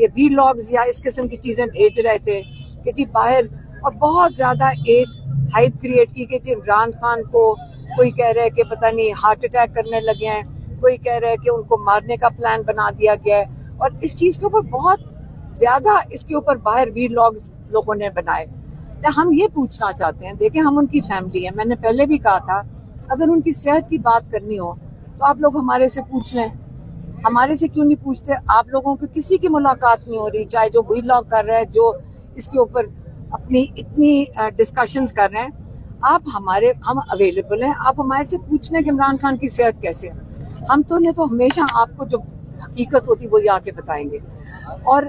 یہ وی لاگز یا اس قسم کی چیزیں بھیج رہے تھے کہ جی باہر، اور بہت زیادہ ایک ہائپ کریٹ کی کہ جی عمران خان کو کوئی کہہ رہے کہ پتہ نہیں ہارٹ اٹیک کرنے لگے ہیں، کوئی کہہ رہے کہ ان کو مارنے کا پلان بنا دیا گیا ہے، اور اس چیز کے اوپر بہت زیادہ اس کے اوپر باہر وی لاگز لوگوں نے بنائے۔ ہم یہ پوچھنا چاہتے ہیں، دیکھیں ہم ان کی فیملی ہیں، میں نے پہلے بھی کہا تھا اگر ان کی صحت کی بات کرنی ہو تو آپ لوگ ہمارے سے پوچھ لیں، ہمارے سے کیوں نہیں پوچھتے؟ آپ لوگوں کی کسی کی ملاقات نہیں ہو رہی، چاہے جو وی لاگ کر رہے ہیں، جو اس کے اوپر اپنی اتنی ڈسکشنز کر رہے ہیں، ہم اویلیبل ہیں، آپ ہمارے سے پوچھ لیں کہ عمران خان کی صحت کیسے ہے۔ ہم تو نے تو ہمیشہ آپ کو جو حقیقت ہوتی وہ یہ آ کے بتائیں گے، اور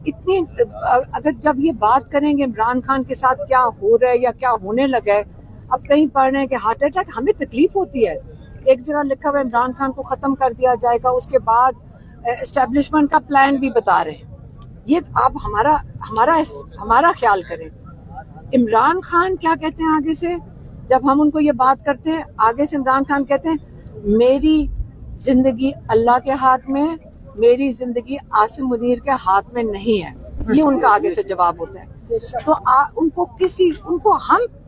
اتنی اگر جب یہ بات کریں گے عمران خان کے ساتھ کیا ہو رہا ہے یا کیا ہونے لگا ہے، اب کہیں پڑھ رہے ہیں کہ ہارٹ اٹیک، ہمیں تکلیف ہوتی ہے، ایک جگہ لکھا ہوا ہے عمران خان کو ختم کر دیا جائے گا، اس کے بعد اسٹیبلشمنٹ کا پلان بھی بتا رہے ہیں۔ یہ آپ ہمارا خیال کریں۔ عمران خان کیا کہتے ہیں آگے سے؟ جب ہم ان کو یہ بات کرتے ہیں آگے سے عمران خان کہتے ہیں میری زندگی اللہ کے ہاتھ میں ہے، میری زندگی عاصم منیر کے ہاتھ میں نہیں ہے، یہ ان کا آگے سے جواب ہوتا ہے۔ تو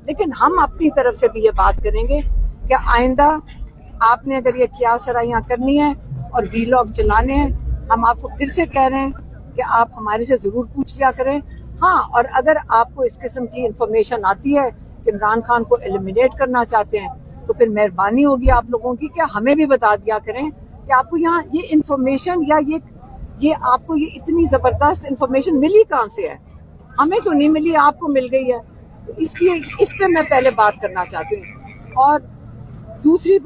لیکن ہم اپنی طرف سے بھی یہ بات کریں گے کہ آئندہ آپ نے اگر یہ کیا سرائیاں کرنی ہے اور وی لاگ چلانے ہیں، ہم آپ کو پھر سے کہہ رہے ہیں کہ آپ ہمارے سے ضرور پوچھ لیا کریں۔ ہاں، اور اگر آپ کو اس قسم کی انفارمیشن آتی ہے کہ عمران خان کو ایلیمینیٹ کرنا چاہتے ہیں تو پھر مہربانی ہوگی آپ لوگوں کی کہ ہمیں بھی بتا دیا کریں کہ آپ کو یہاں یہ انفارمیشن یا یہ آپ کو یہ اتنی زبردست انفارمیشن ملی کہاں سے ہے؟ ہمیں تو نہیں ملی، آپ کو مل گئی ہے۔ تو اس لیے اس پہ میں پہلے بات کرنا چاہتی ہوں۔ اور دوسری